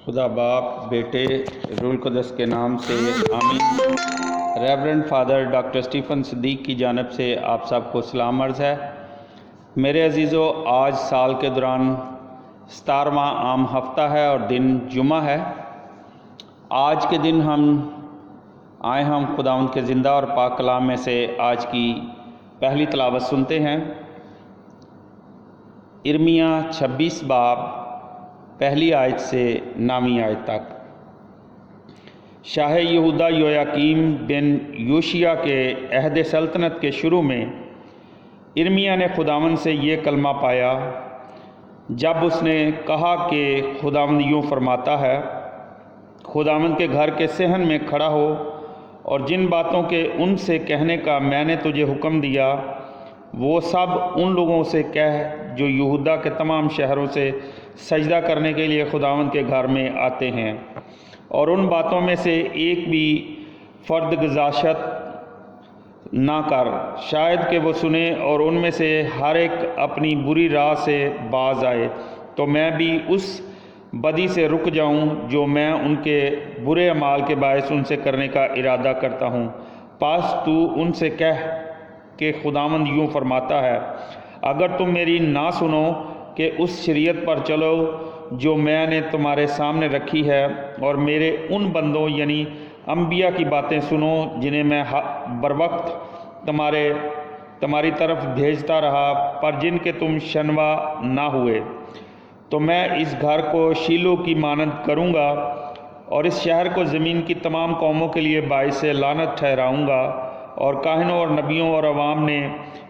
खुदा बाप, बेटे, रूह कुदस के नाम से आमीन। Reverend father doctor Stephen Siddique की जानिब से आप सबको सलाम अर्ज़ है। मेरे अजीज़ों, आज साल के दौरान 17वां आम हफ्ता है और दिन जुमा है। आज के दिन हम खुदावंद के ज़िंदा और पाक कलाम में से आज की पहली तलावत सुनते हैं। इर्मिया 26 बाब पहली आयत से 9वीं आयत तक। शाह यहूदा योयाकीम बिन योशिया के अहद सल्तनत के शुरू में इर्मिया ने खुदावंद से ये कलमा पाया जब उसने कहा कि खुदावंद यूँ फरमाता है, खुदावंद के घर के सहन में खड़ा हो और जिन बातों के उनसे कहने का मैंने तुझे हुक्म दिया वो सब उन लोगों से कह जो यहूदा के तमाम शहरों से सजदा करने के लिए खुदावंद के घर में आते हैं, और उन बातों में से एक भी फ़र्द गुज़ाशत ना कर, शायद कि वो सुने और उनमें से हर एक अपनी बुरी राह से बाज आए, तो मैं भी उस बदी से रुक जाऊं जो मैं उनके बुरे अमाल के बायस उनसे करने का इरादा करता हूं। पास तू उनसे कह कि खुदावंद यूँ फरमाता है, अगर तुम मेरी ना सुनो कि उस शरीयत पर चलो जो मैंने तुम्हारे सामने रखी है, और मेरे उन बंदों यानी अंबिया की बातें सुनो जिन्हें मैं बरवक्त तुम्हारी तरफ भेजता रहा, पर जिनके तुम शनवा ना हुए, तो मैं इस घर को शीलो की मानद करूँगा और इस शहर को ज़मीन की तमाम कौमों के लिए बाइस लानत ठहराऊँगा। और काहिनों और नबियों और अवाम ने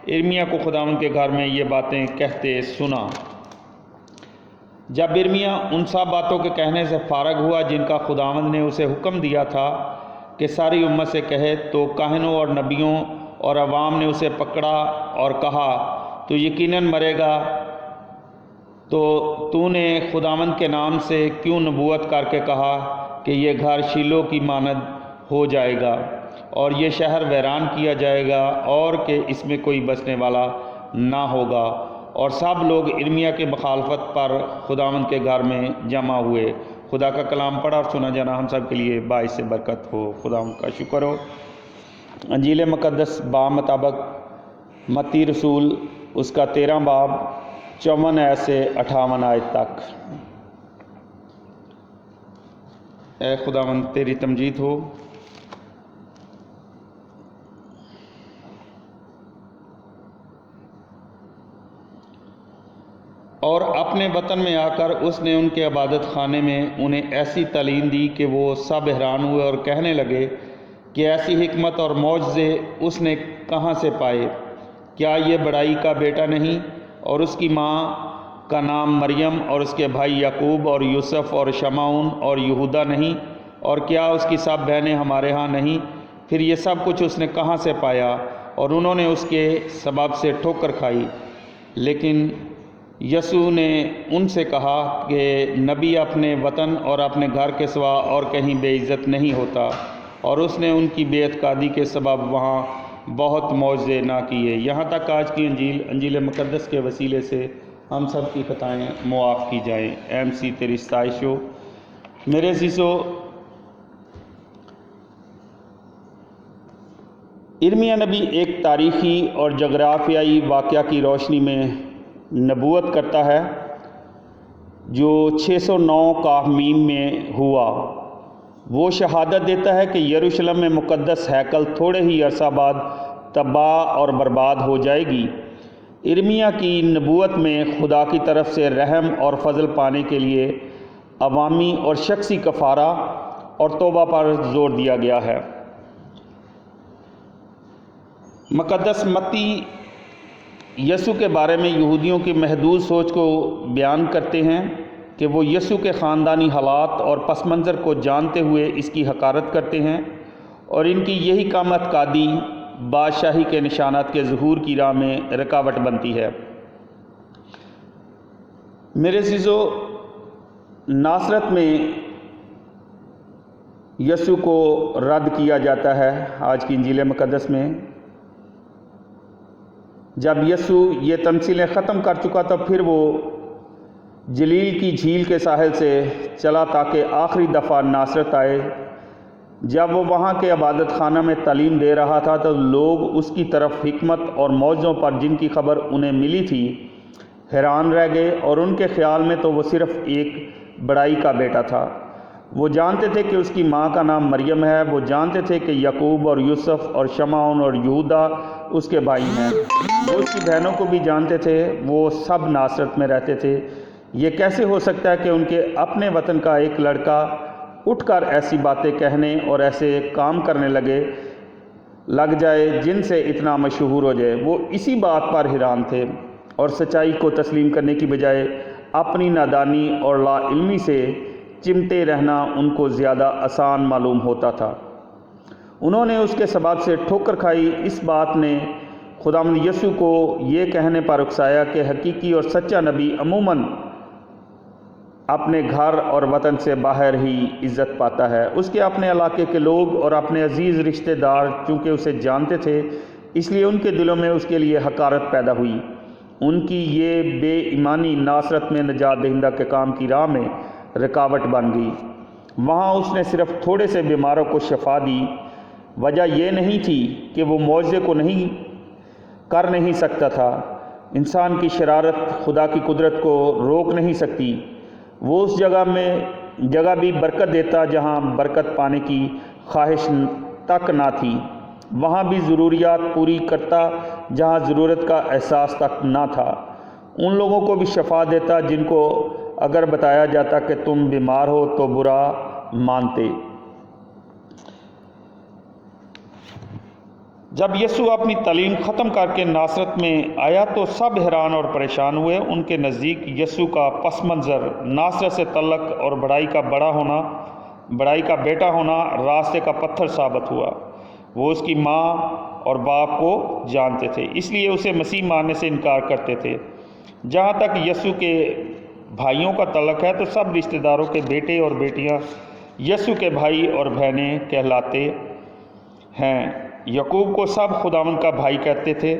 इर्मिया को खुदावंद के घर में ये बातें कहते सुना। जब इर्मिया उन सब बातों के कहने से फारग हुआ जिनका खुदावंद ने उसे हुक्म दिया था कि सारी उम्मत से कहे, तो काहिनों और नबियों और अवाम ने उसे पकड़ा और कहा, तो यकीनन मरेगा, तो तूने खुदावंद के नाम से क्यों नबूवत करके कहा कि ये घर शीलो की मानद हो जाएगा और ये शहर वैरान किया जाएगा और कि इसमें कोई बसने वाला ना होगा। और सब लोग इर्मिया के मुखालफत पर खुदावंद के घर में जमा हुए। खुदा का कलाम पढ़ा और सुना जाना हम सब के लिए बाइस से बरकत हो। खुदावंद का शुक्र हो। अंजील मुक़द्दस बामुताबिक मत्ती रसूल उसका 13 बाब 54 आयत से 58 आयत तक। ए खुदावंद तेरी तमजीद हो। और अपने वतन में आकर उसने उनके इबादत खाने में उन्हें ऐसी तालीम दी कि वो सब हैरान हुए और कहने लगे कि ऐसी हिकमत और मौजज़े उसने कहाँ से पाए। क्या ये बड़ाई का बेटा नहीं, और उसकी माँ का नाम मरियम और उसके भाई याकूब और यूसुफ और शमाउन और यहूदा नहीं, और क्या उसकी सब बहनें हमारे यहाँ नहीं। फिर ये सब कुछ उसने कहाँ से पाया। और उन्होंने उसके सबब से ठोकर खाई। लेकिन यसू ने उनसे कहा कि नबी अपने वतन और अपने घर के सिवा और कहीं बेइज्जत नहीं होता। और उसने उनकी बेइत्कादी के सबब वहाँ बहुत मौजज़े ना किए। यहाँ तक आज की अंजील मुक़द्दस के वसीले से हम सब की ख़ताएँ मुआफ़ की जाएँ। MC तेरी सताइश हो। मेरे अज़ीज़ों, इर्मिया नबी एक तारीख़ी और जग़राफ़ियाई वाक़या की रोशनी में नबूवत करता है जो 609 कामीम में हुआ। वो शहादत देता है कि यरूशलेम में मुक़द्दस हैकल थोड़े ही अरसा बाद तबाह और बर्बाद हो जाएगी। इर्मिया की नबूवत में खुदा की तरफ से रहम और फजल पाने के लिए अवामी और शख्सी कफ़ारा और तौबा पर जोर दिया गया है। मुक़द्दस मत्ती यसु के बारे में यहूदियों की महदूद सोच को बयान करते हैं कि वो यसु के ख़ानदानी हालात और पस मंज़र को जानते हुए इसकी हकारत करते हैं, और इनकी यही कम अतकादी बादशाही के निशानात के ज़हूर की राह में रुकावट बनती है। मेरे अज़ीज़ों, नासरत में यसु को रद्द किया जाता है। आज की इंजील मुक़द्दस में जब यसु ये तमसीलें ख़त्म कर चुका तो फिर वो جلیل کی جھیل کے ساحل سے چلا تاکہ آخری دفعہ ناصرت آئے۔ جب وہ وہاں کے عبادت خانہ میں تعلیم دے رہا تھا تو لوگ اس کی طرف حکمت اور معجزوں پر جن کی خبر انہیں ملی تھی حیران رہ گئے، اور ان کے خیال میں تو وہ صرف ایک بڑائی کا بیٹا تھا۔ وہ جانتے تھے کہ اس کی ماں کا نام مریم ہے، وہ جانتے تھے کہ یعقوب اور یوسف اور شمعون اور یہودا اس کے بھائی ہیں، وہ اس کی بہنوں کو بھی جانتے تھے، وہ سب ناصرت میں رہتے تھے۔ یہ کیسے ہو سکتا ہے کہ ان کے اپنے وطن کا ایک لڑکا اٹھ کر ایسی باتیں کہنے اور ایسے کام کرنے لگ جائے جن سے اتنا مشہور ہو جائے؟ وہ اسی بات پر حیران تھے، اور سچائی کو تسلیم کرنے کی بجائے اپنی نادانی اور لا علمی سے چمٹے رہنا ان کو زیادہ آسان معلوم ہوتا تھا۔ انہوں نے اس کے سبب سے ٹھوکر کھائی۔ اس بات نے خداوند یسوع کو یہ کہنے پر اکسایا کہ حقیقی اور سچا نبی عموماً اپنے گھر اور وطن سے باہر ہی عزت پاتا ہے۔ اس کے اپنے علاقے کے لوگ اور اپنے عزیز رشتہ دار چونکہ اسے جانتے تھے، اس لیے ان کے دلوں میں اس کے لیے حقارت پیدا ہوئی۔ ان کی یہ بے ایمانی ناصرت میں نجات دہندہ کے کام کی راہ میں رکاوٹ بن گئی۔ وہاں اس نے صرف تھوڑے سے بیماروں کو شفا دی۔ وجہ یہ نہیں تھی کہ وہ معجزے کو کر نہیں سکتا تھا۔ انسان کی شرارت خدا کی قدرت کو روک نہیں سکتی۔ وہ اس جگہ بھی برکت دیتا جہاں برکت پانے کی خواہش تک نہ تھی، وہاں بھی ضروریات پوری کرتا جہاں ضرورت کا احساس تک نہ تھا۔ ان لوگوں کو بھی شفا دیتا جن کو اگر بتایا جاتا کہ تم بیمار ہو تو برا مانتے۔ جب یسوع اپنی تعلیم ختم کر کے ناصرت میں آیا تو سب حیران اور پریشان ہوئے۔ ان کے نزدیک یسوع کا پس منظر، ناصرت سے تعلق اور بڑائی کا بیٹا ہونا راستے کا پتھر ثابت ہوا۔ وہ اس کی ماں اور باپ کو جانتے تھے، اس لیے اسے مسیح ماننے سے انکار کرتے تھے۔ جہاں تک یسوع کے بھائیوں کا تعلق ہے تو سب رشتہ داروں کے بیٹے اور بیٹیاں یسوع کے بھائی اور بہنیں کہلاتے ہیں۔ یعقوب کو سب خداوند کا بھائی کہتے تھے۔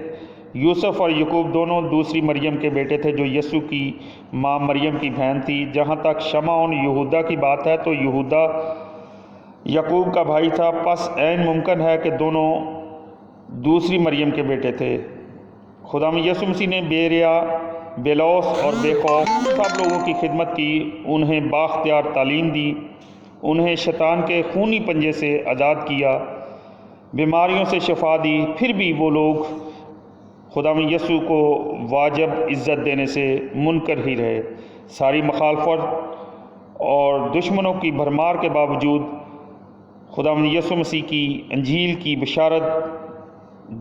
یوسف اور یعقوب دونوں دوسری مریم کے بیٹے تھے جو یسوع کی ماں مریم کی بہن تھی۔ جہاں تک شمعون یہودا کی بات ہے تو یہودا یعقوب کا بھائی تھا، پس عین ممکن ہے کہ دونوں دوسری مریم کے بیٹے تھے۔ خداوند یسوع مسیح نے بے ریا، بے لوث اور بے خوف سب لوگوں کی خدمت کی، انہیں بااختیار تعلیم دی، انہیں شیطان کے خونی پنجے سے آزاد کیا، بیماریوں سے شفا دی۔ پھر بھی وہ لوگ خداوند یسوع کو واجب عزت دینے سے منکر ہی رہے۔ ساری مخالفت اور دشمنوں کی بھرمار کے باوجود خداوند یسوع مسیح کی انجیل کی بشارت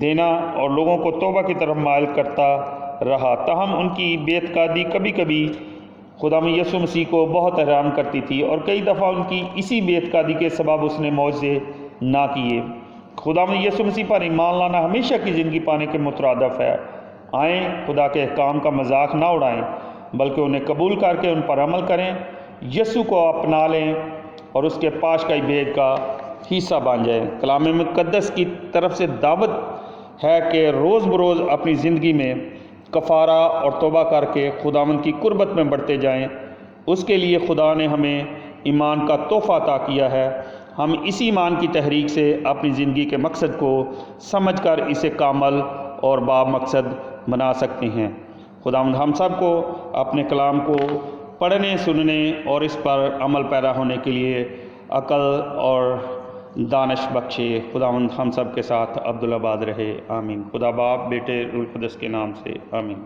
دینا اور لوگوں کو توبہ کی طرف مائل کرتا رہا۔ تاہم ان کی بے اعتقادی کبھی کبھی خداوند یسوع مسیح کو بہت حیران کرتی تھی، اور کئی دفعہ ان کی اسی بے اعتقادی کے سبب اس نے معجزے نہ کیے۔ خداوند یسوع مسیح پر ایمان لانا ہمیشہ کی زندگی پانے کے مترادف ہے۔ آئیں خدا کے احکام کا مذاق نہ اڑائیں، بلکہ انہیں قبول کر کے ان پر عمل کریں، یسوع کو اپنا لیں اور اس کے پاشکائی بھید کا حصہ بن جائیں۔ کلام مقدس کی طرف سے دعوت ہے کہ روز بروز اپنی زندگی میں کفارہ اور توبہ کر کے خداوند کی قربت میں بڑھتے جائیں۔ اس کے لیے خدا نے ہمیں ایمان کا تحفہ عطا کیا ہے۔ ہم اسی ایمان کی تحریک سے اپنی زندگی کے مقصد کو سمجھ کر اسے کامل اور بامقصد بنا سکتے ہیں۔ خداوند ہم سب کو اپنے کلام کو پڑھنے، سننے اور اس پر عمل پیرا ہونے کے لیے عقل اور دانش بخشے۔ خداوند ہم سب کے ساتھ عبدالآباد رہے، آمین۔ خدا باپ، بیٹے، روح القدس کے نام سے آمین۔